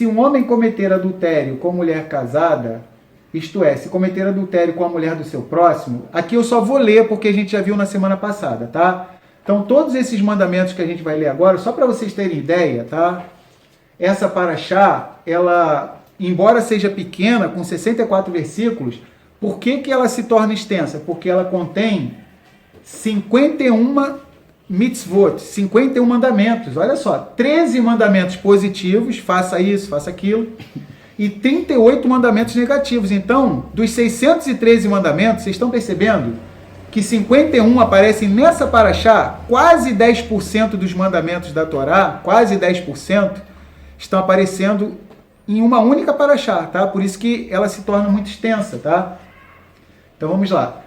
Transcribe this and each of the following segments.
Se um homem cometer adultério com mulher casada, isto é, se cometer adultério com a mulher do seu próximo, aqui eu só vou ler porque a gente já viu na semana passada, tá? Então todos esses mandamentos que a gente vai ler agora, só para vocês terem ideia, tá? Essa paraxá, ela, embora seja pequena, com 64 versículos, por que ela se torna extensa? Porque ela contém 51 mitzvot, 51 mandamentos. Olha só, 13 mandamentos positivos, faça isso, faça aquilo, e 38 mandamentos negativos. Então, dos 613 mandamentos, vocês estão percebendo que 51 aparecem nessa paraxá? Quase 10% dos mandamentos da Torá, quase 10%, estão aparecendo em uma única paraxá, tá? Por isso que ela se torna muito extensa, tá? Então vamos lá.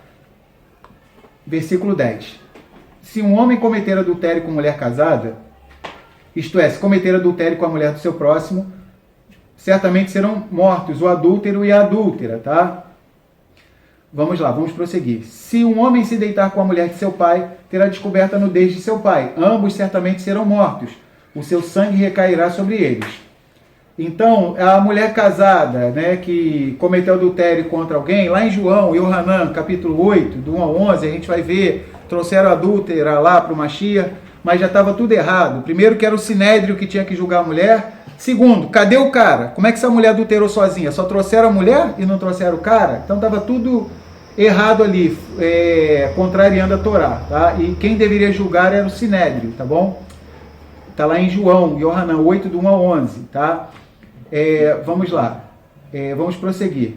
Versículo 10. Se um homem cometer adultério com mulher casada, isto é, se cometer adultério com a mulher do seu próximo, certamente serão mortos o adúltero e a adúltera, tá? Vamos lá, vamos prosseguir. Se um homem se deitar com a mulher de seu pai, terá descoberto a nudez de seu pai. Ambos certamente serão mortos. O seu sangue recairá sobre eles. Então, a mulher casada, né, que cometeu adultério contra alguém, lá em João, Yohanan, capítulo 8, do 1 ao 11, a gente vai ver, trouxeram a adúltera lá para o Mashiach, mas já estava tudo errado. Primeiro, que era o sinédrio que tinha que julgar a mulher. Segundo, cadê o cara? Como é que essa mulher adulterou sozinha? Só trouxeram a mulher e não trouxeram o cara? Então estava tudo errado ali, contrariando a Torá, tá? E quem deveria julgar era o sinédrio, tá bom? Está lá em João, Yohanan 8, do 1 ao 11, tá? Vamos lá, vamos prosseguir.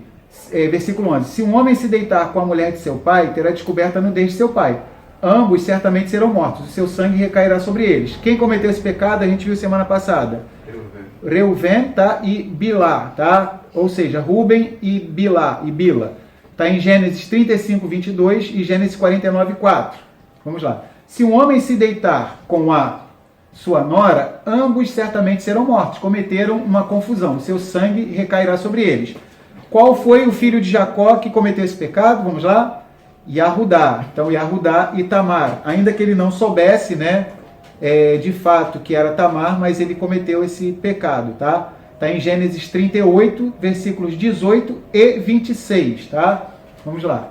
Versículo 11. Se um homem se deitar com a mulher de seu pai, terá descoberto a nudez de seu pai. Ambos certamente serão mortos, o seu sangue recairá sobre eles. Quem cometeu esse pecado, a gente viu semana passada. Reuven, tá? E Bilá, tá? Ou seja, Ruben e Bilá, e Bila. Está em Gênesis 35, 22 e Gênesis 49, 4. Vamos lá. Se um homem se deitar com a sua nora, ambos certamente serão mortos. Cometeram uma confusão. Seu sangue recairá sobre eles. Qual foi o filho de Jacó que cometeu esse pecado? Vamos lá? Yahudá. Então, Yahudá e Tamar. Ainda que ele não soubesse, né, de fato que era Tamar, mas ele cometeu esse pecado, tá? Está em Gênesis 38, versículos 18 e 26, tá? Vamos lá.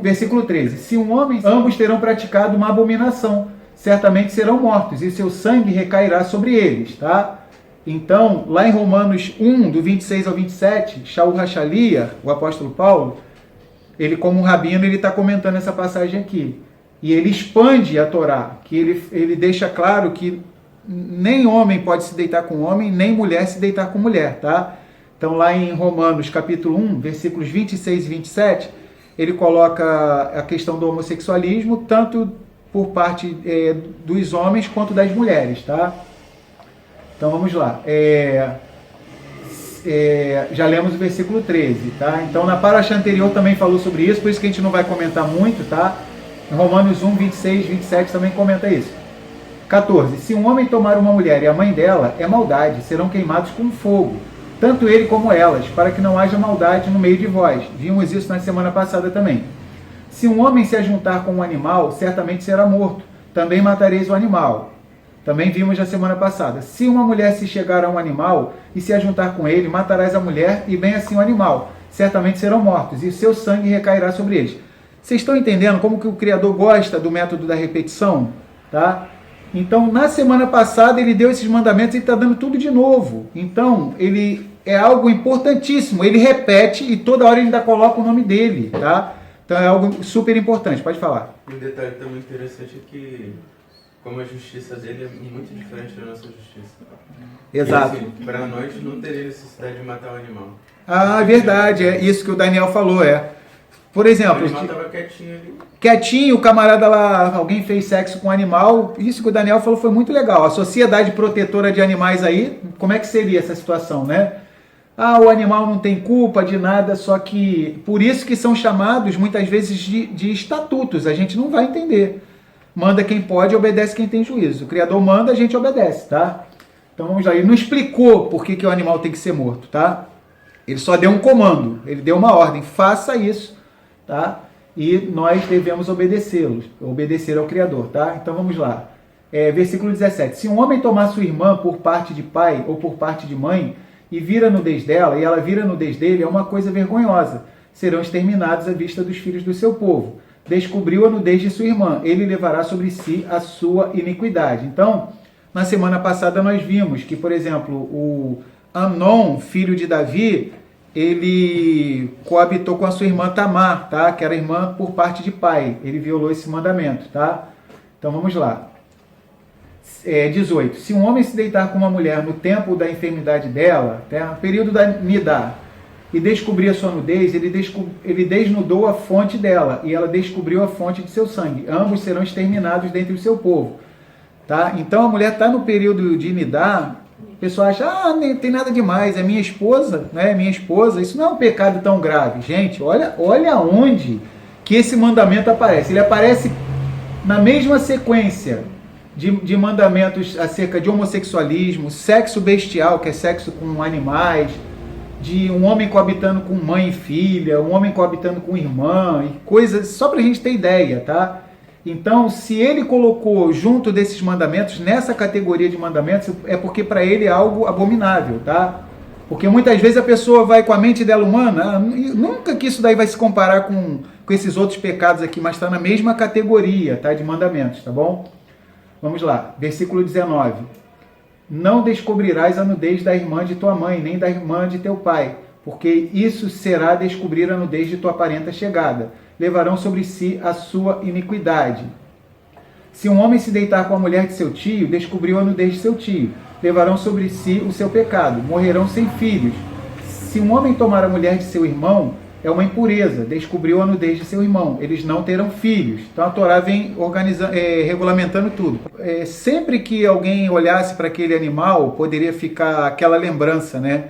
Versículo 13. Se um homem, ambos terão praticado uma abominação, certamente serão mortos, e seu sangue recairá sobre eles, tá? Então, lá em Romanos 1, do 26 ao 27, Shaul Hachalia, o apóstolo Paulo, ele como um rabino, ele está comentando essa passagem aqui. E ele expande a Torá, que ele deixa claro que nem homem pode se deitar com homem, nem mulher se deitar com mulher, tá? Então, lá em Romanos, capítulo 1, versículos 26 e 27, ele coloca a questão do homossexualismo, tanto por parte dos homens quanto das mulheres, tá? Então, vamos lá. Já lemos o versículo 13, tá? Então, na paraxá anterior também falou sobre isso, por isso que a gente não vai comentar muito, tá? Em Romanos 1, 26, 27 também comenta isso. 14. Se um homem tomar uma mulher e a mãe dela, é maldade, serão queimados com fogo, tanto ele como elas, para que não haja maldade no meio de vós. Vimos isso na semana passada também. Se um homem se ajuntar com um animal, certamente será morto. Também matareis o animal. Também vimos na semana passada. Se uma mulher se chegar a um animal e se ajuntar com ele, matarás a mulher e bem assim o animal. Certamente serão mortos, e o seu sangue recairá sobre eles. Vocês estão entendendo como que o Criador gosta do método da repetição? Tá? Então, na semana passada, ele deu esses mandamentos e está dando tudo de novo. Então, ele é algo importantíssimo. Ele repete e toda hora ele ainda coloca o nome dele. Tá? Então, é algo super importante. Pode falar. Um detalhe também interessante é que, como a justiça dele é muito diferente da nossa justiça. Exato. Assim, para nós, não teria necessidade de matar o animal. Ah, verdade. É isso que o Daniel falou, Por exemplo, ele estava quietinho ali. Quietinho, o camarada lá, alguém fez sexo com um animal. Isso que o Daniel falou foi muito legal. A sociedade protetora de animais aí, como é que seria essa situação, né? Ah, o animal não tem culpa de nada, só que por isso que são chamados muitas vezes de estatutos. A gente não vai entender. Manda quem pode, obedece quem tem juízo. O Criador manda, a gente obedece, tá? Então vamos lá. Ele não explicou por que o animal tem que ser morto, tá? Ele só deu um comando, ele deu uma ordem, faça isso, tá? E nós devemos obedecê-los, obedecer ao Criador, tá? Então vamos lá. Versículo 17. Se um homem tomar sua irmã por parte de pai ou por parte de mãe e vira a nudez dela, e ela vira a nudez dele, é uma coisa vergonhosa. Serão exterminados à vista dos filhos do seu povo. Descobriu a nudez de sua irmã, ele levará sobre si a sua iniquidade. Então, na semana passada nós vimos que, por exemplo, o Amnon, filho de Davi, ele coabitou com a sua irmã Tamar, tá? Que era irmã por parte de pai. Ele violou esse mandamento, tá? Então vamos lá. 18. Se um homem se deitar com uma mulher no tempo da enfermidade dela, tá? Período da nidá, e descobrir a sua nudez, ele desnudou a fonte dela, e ela descobriu a fonte de seu sangue. Ambos serão exterminados dentre o seu povo. Tá? Então a mulher está no período de nidá, o pessoal acha, não tem nada demais, é minha esposa, né? Minha esposa, isso não é um pecado tão grave. Gente, olha onde que esse mandamento aparece. Ele aparece na mesma sequência de mandamentos acerca de homossexualismo, sexo bestial, que é sexo com animais, de um homem coabitando com mãe e filha, um homem coabitando com irmã, e coisas, só para a gente ter ideia, tá? Então, se ele colocou junto desses mandamentos, nessa categoria de mandamentos, é porque para ele é algo abominável, tá? Porque muitas vezes a pessoa vai com a mente dela humana, nunca que isso daí vai se comparar com esses outros pecados aqui, mas está na mesma categoria, tá? De mandamentos, tá bom? Vamos lá, versículo 19. Não descobrirás a nudez da irmã de tua mãe, nem da irmã de teu pai, porque isso será descobrir a nudez de tua parenta chegada. Levarão sobre si a sua iniquidade. Se um homem se deitar com a mulher de seu tio, descobriu a nudez de seu tio. Levarão sobre si o seu pecado. Morrerão sem filhos. Se um homem tomar a mulher de seu irmão, é uma impureza. Descobriu a nudez de seu irmão. Eles não terão filhos. Então a Torá vem regulamentando tudo. Sempre que alguém olhasse para aquele animal, poderia ficar aquela lembrança, né?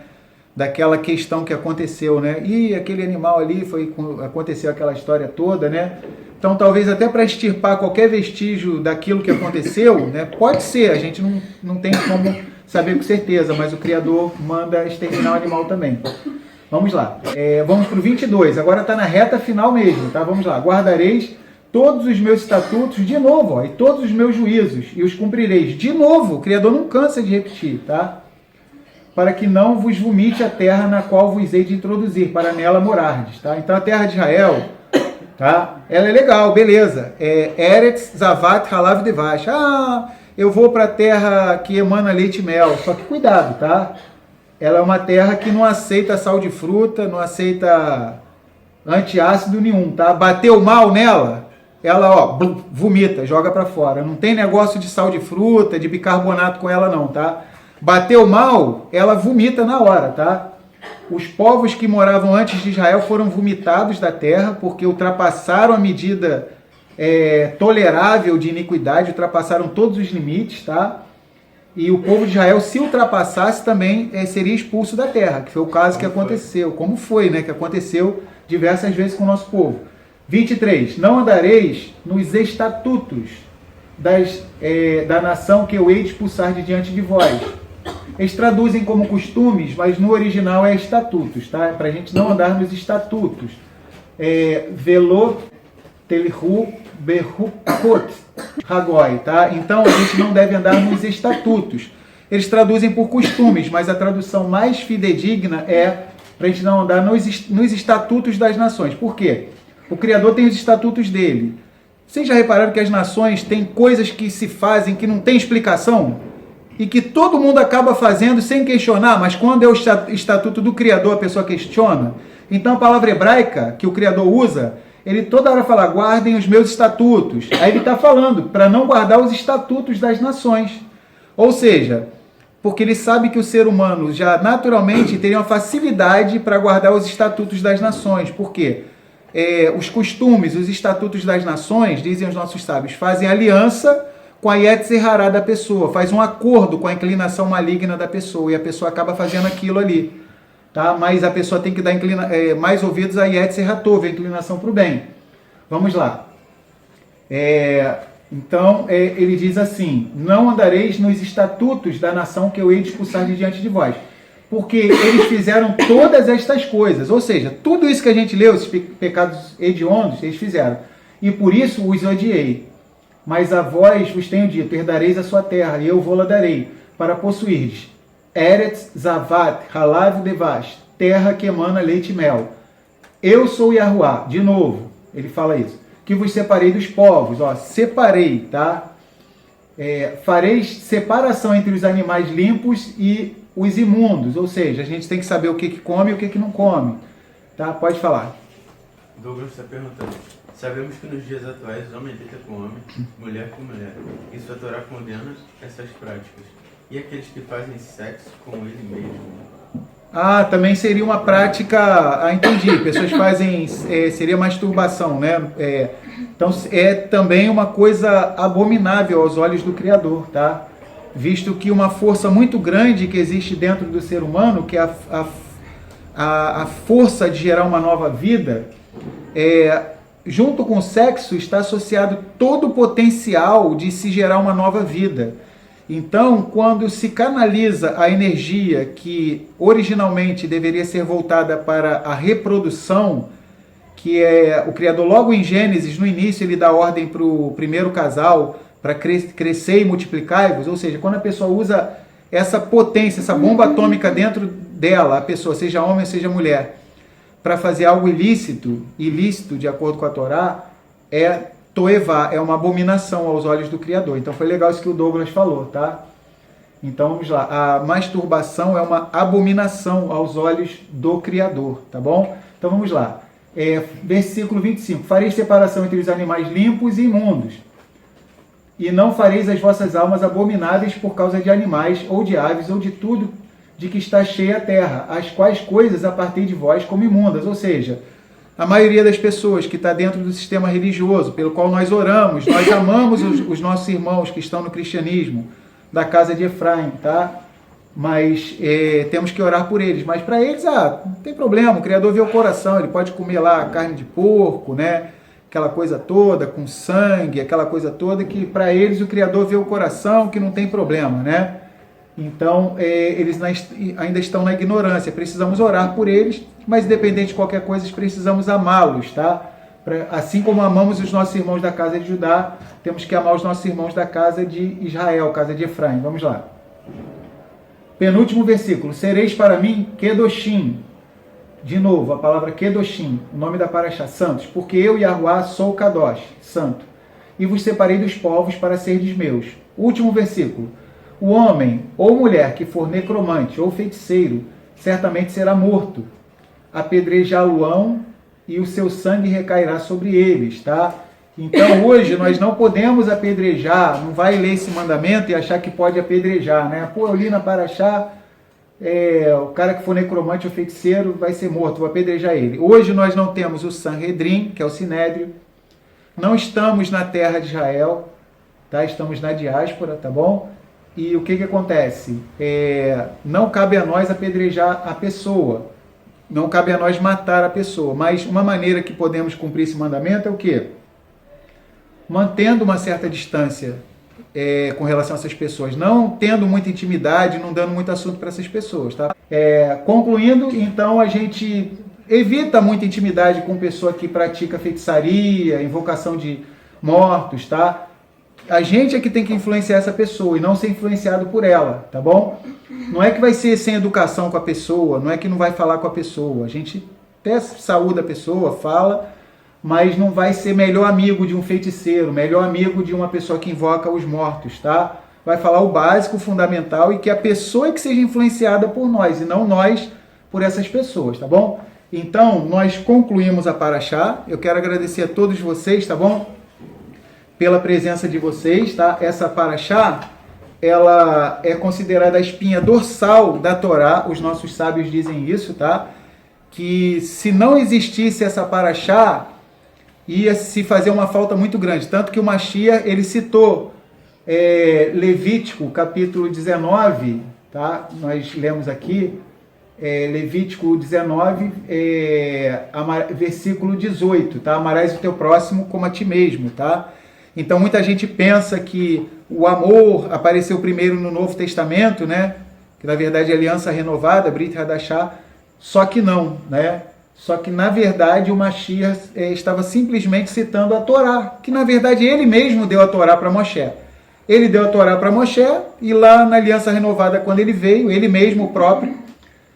Daquela questão que aconteceu, né? E aquele animal ali, aconteceu aquela história toda, né? Então, talvez até para extirpar qualquer vestígio daquilo que aconteceu, né? Pode ser, a gente não tem como saber com certeza, mas o Criador manda exterminar o animal também. Vamos lá. Vamos para o 22, agora está na reta final mesmo, tá? Vamos lá. Guardareis todos os meus estatutos, de novo, ó, e todos os meus juízos, e os cumprireis. De novo, o Criador não cansa de repetir, tá? Para que não vos vomite a terra na qual vos hei de introduzir, para nela morardes, tá? Então a terra de Israel, tá? Ela é legal, beleza. Eretz, Zavat, Halav, Devash. Eu vou para a terra que emana leite e mel. Só que cuidado, tá? Ela é uma terra que não aceita sal de fruta, não aceita antiácido nenhum, tá? Bateu mal nela, ela, ó, vomita, joga para fora. Não tem negócio de sal de fruta, de bicarbonato com ela não, tá? Bateu mal, ela vomita na hora, tá? Os povos que moravam antes de Israel foram vomitados da terra porque ultrapassaram a medida tolerável de iniquidade, ultrapassaram todos os limites, tá? E o povo de Israel, se ultrapassasse, também seria expulso da terra, que foi o caso que aconteceu. Como foi, né? Que aconteceu diversas vezes com o nosso povo. 23. Não andareis nos estatutos da nação que eu hei de expulsar de diante de vós. Eles traduzem como costumes, mas no original é estatutos, tá? Para a gente não andar nos estatutos. Velo telhu berhukot hagoi, tá? Então a gente não deve andar nos estatutos. Eles traduzem por costumes, mas a tradução mais fidedigna é para a gente não andar nos estatutos das nações. Por quê? O Criador tem os estatutos dele. Vocês já repararam que as nações têm coisas que se fazem que não tem explicação? E que todo mundo acaba fazendo sem questionar, mas quando é o estatuto do Criador, a pessoa questiona. Então a palavra hebraica que o Criador usa, ele toda hora fala, guardem os meus estatutos. Aí ele está falando para não guardar os estatutos das nações. Ou seja, porque ele sabe que o ser humano já naturalmente teria uma facilidade para guardar os estatutos das nações. Por quê? Os costumes, os estatutos das nações, dizem os nossos sábios, fazem aliança com a Yetzer Hará da pessoa, faz um acordo com a inclinação maligna da pessoa, e a pessoa acaba fazendo aquilo ali, tá? Mas a pessoa tem que dar mais ouvidos a Yetzer Hatov, a inclinação para o bem. Vamos lá. Então, ele diz assim, não andareis nos estatutos da nação que eu hei de expulsar de diante de vós, porque eles fizeram todas estas coisas, ou seja, tudo isso que a gente leu, esses pecados hediondos, eles fizeram, e por isso os odiei. Mas a vós vos tenho dito, herdareis a sua terra, e eu vou-la darei, para possuirdes. Eretz, Zavat, Halav, Devash, terra que emana leite e mel. Eu sou Yahuá, de novo, ele fala isso, que vos separei dos povos, ó, separei, tá? Fareis separação entre os animais limpos e os imundos, ou seja, a gente tem que saber o que come e o que não come, tá? Pode falar. Douglas está perguntando, sabemos que nos dias atuais homem deita com homem, mulher com mulher. Isso a Torá condena essas práticas. E aqueles que fazem sexo com ele mesmo? Ah, também seria uma prática, entendi, pessoas fazem, seria masturbação, né? Então é também uma coisa abominável aos olhos do Criador, tá? Visto que uma força muito grande que existe dentro do ser humano, que é a força de gerar uma nova vida, junto com o sexo está associado todo o potencial de se gerar uma nova vida. Então, quando se canaliza a energia que originalmente deveria ser voltada para a reprodução, que é o Criador logo em Gênesis, no início, ele dá ordem para o primeiro casal, para crescer e multiplicar-vos, ou seja, quando a pessoa usa essa potência, essa bomba atômica dentro dela, a pessoa, seja homem ou seja mulher, para fazer algo ilícito de acordo com a Torá, é Toevá, é uma abominação aos olhos do Criador. Então foi legal isso que o Douglas falou, tá? Então vamos lá, a masturbação é uma abominação aos olhos do Criador, tá bom? Então vamos lá, versículo 25, fareis separação entre os animais limpos e imundos, e não fareis as vossas almas abomináveis por causa de animais, ou de aves, ou de tudo de que está cheia a terra, as quais coisas apartei de vós como imundas, ou seja, a maioria das pessoas que está dentro do sistema religioso, pelo qual nós oramos, nós amamos os nossos irmãos que estão no cristianismo, da casa de Efraim, tá? Mas temos que orar por eles. Mas para eles, não tem problema, o Criador vê o coração, ele pode comer lá carne de porco, né? Aquela coisa toda, com sangue, aquela coisa toda, que para eles o Criador vê o coração, que não tem problema, né? Então, eles ainda estão na ignorância, precisamos orar por eles, mas independente de qualquer coisa, precisamos amá-los, tá? Assim como amamos os nossos irmãos da casa de Judá, temos que amar os nossos irmãos da casa de Israel, casa de Efraim. Vamos lá. Penúltimo versículo. Sereis para mim Kedoshim. De novo, a palavra Kedoshim, o nome da paraxá, santos, porque eu, Yahuá, sou Kadosh, santo, e vos separei dos povos para serdes meus. Último versículo. O homem ou mulher que for necromante ou feiticeiro, certamente será morto. Apedrejá-lo-ão e o seu sangue recairá sobre eles, tá? Então hoje nós não podemos apedrejar, não vai ler esse mandamento e achar que pode apedrejar, né? Pô, eu li na paraxá, o cara que for necromante ou feiticeiro vai ser morto, vou apedrejar ele. Hoje nós não temos o Sanhedrin, que é o Sinédrio, não estamos na terra de Israel, tá? Estamos na diáspora, tá bom? E o que acontece? Não cabe a nós apedrejar a pessoa, não cabe a nós matar a pessoa, mas uma maneira que podemos cumprir esse mandamento é o quê? Mantendo uma certa distância com relação a essas pessoas, não tendo muita intimidade, não dando muito assunto para essas pessoas, tá? Concluindo, então a gente evita muita intimidade com pessoa que pratica feitiçaria, invocação de mortos, tá? A gente é que tem que influenciar essa pessoa e não ser influenciado por ela, tá bom? Não é que vai ser sem educação com a pessoa, não é que não vai falar com a pessoa. A gente até saúda a pessoa, fala, mas não vai ser melhor amigo de um feiticeiro, melhor amigo de uma pessoa que invoca os mortos, tá? Vai falar o básico, o fundamental, e que a pessoa é que seja influenciada por nós, e não nós por essas pessoas, tá bom? Então, nós concluímos a paraxá. Eu quero agradecer a todos vocês, tá bom? Pela presença de vocês, tá? Essa paraxá, ela é considerada a espinha dorsal da Torá, os nossos sábios dizem isso, tá? Que se não existisse essa paraxá, ia se fazer uma falta muito grande, tanto que o Mashiach, ele citou Levítico, capítulo 19, tá? Nós lemos aqui, Levítico 19, versículo 18, tá? Amarás o teu próximo como a ti mesmo, tá? Então muita gente pensa que o amor apareceu primeiro no Novo Testamento, né? Que na verdade é aliança renovada, Brit Hadashah, só que não, né? Só que, na verdade, o Mashiach estava simplesmente citando a Torá, que, na verdade, ele mesmo deu a Torá para Moshe. Ele deu a Torá para Moshe, e lá na Aliança Renovada, quando ele veio, ele mesmo, o próprio,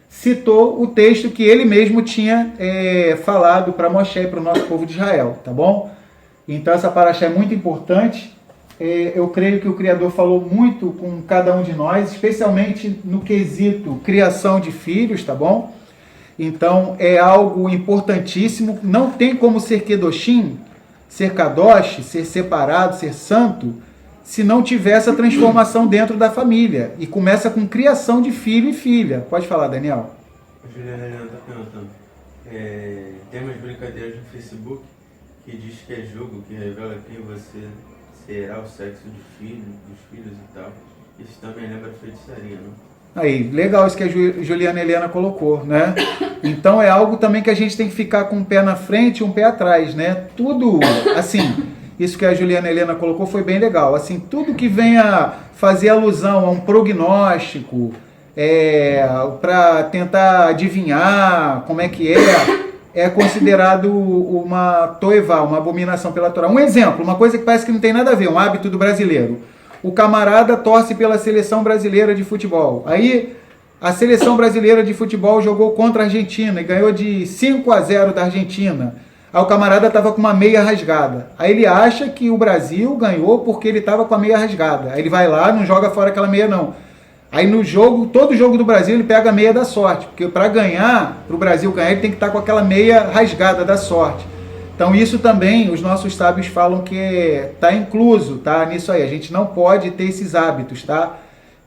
citou o texto que ele mesmo tinha falado para Moshe e para o nosso povo de Israel, tá bom? Então, essa paraxá é muito importante. Eu creio que o Criador falou muito com cada um de nós, especialmente no quesito criação de filhos, tá bom? Então, é algo importantíssimo. Não tem como ser Kedoshim, ser Kadosh, ser separado, ser santo, se não tiver essa transformação dentro da família. E começa com criação de filho e filha. Pode falar, Daniel. A Juliana está perguntando. Tem umas brincadeiras no Facebook que diz que é jogo, que revela quem você será, o sexo dos filhos e tal. Isso também lembra feitiçaria, não? Aí, legal isso que a Juliana Helena colocou, né? Então é algo também que a gente tem que ficar com um pé na frente e um pé atrás, né? Tudo, assim, isso que a Juliana Helena colocou foi bem legal. Assim, tudo que venha fazer alusão a um prognóstico, para tentar adivinhar como é que é considerado uma toevá, uma abominação pela Torá. Um exemplo, uma coisa que parece que não tem nada a ver, um hábito do brasileiro. O camarada torce pela seleção brasileira de futebol. Aí a seleção brasileira de futebol jogou contra a Argentina e ganhou de 5-0 da Argentina. Aí o camarada estava com uma meia rasgada. Aí ele acha que o Brasil ganhou porque ele estava com a meia rasgada. Aí ele vai lá, não joga fora aquela meia não. Aí no jogo, todo jogo do Brasil ele pega a meia da sorte. Porque para ganhar, para o Brasil ganhar, ele tem que estar com aquela meia rasgada da sorte. Então isso também, os nossos sábios falam que está incluso, tá? Nisso aí, a gente não pode ter esses hábitos, tá?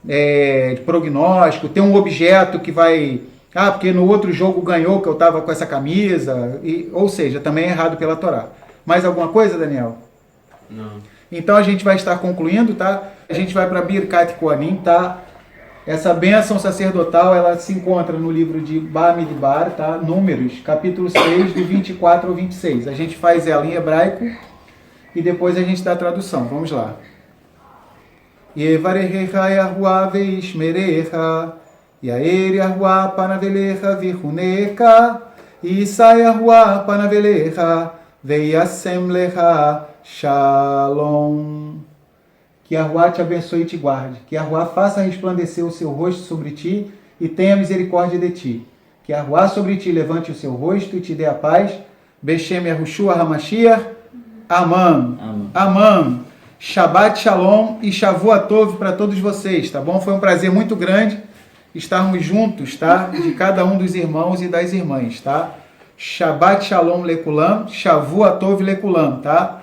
De prognóstico, ter um objeto que vai... porque no outro jogo ganhou que eu estava com essa camisa, ou seja, também é errado pela Torá. Mais alguma coisa, Daniel? Não. Então a gente vai estar concluindo, tá? A gente vai para Birkat Kohanim, tá? Essa bênção sacerdotal, ela se encontra no livro de Bamidbar, tá? Números, capítulo 6, do 24 ao 26. A gente faz ela em hebraico e depois a gente dá a tradução. Vamos lá. Yevarechecha Yahuwah veishmerecha, Yair Yahuwah panavelecha vichunecha, Yisa Yahuwah panavelecha, veyasem lecha shalom. Que Yahuwah te abençoe e te guarde. Que Yahuwah faça resplandecer o seu rosto sobre ti e tenha misericórdia de ti. Que Yahuwah sobre ti levante o seu rosto e te dê a paz. Beshem Yahushua HaMashiach. Amém. Amém. Shabbat Shalom e Shavua Tov para todos vocês, tá bom? Foi um prazer muito grande estarmos juntos, tá? De cada um dos irmãos e das irmãs, tá? Shabbat Shalom Lekulam, Shavua Tov Lekulam, tá?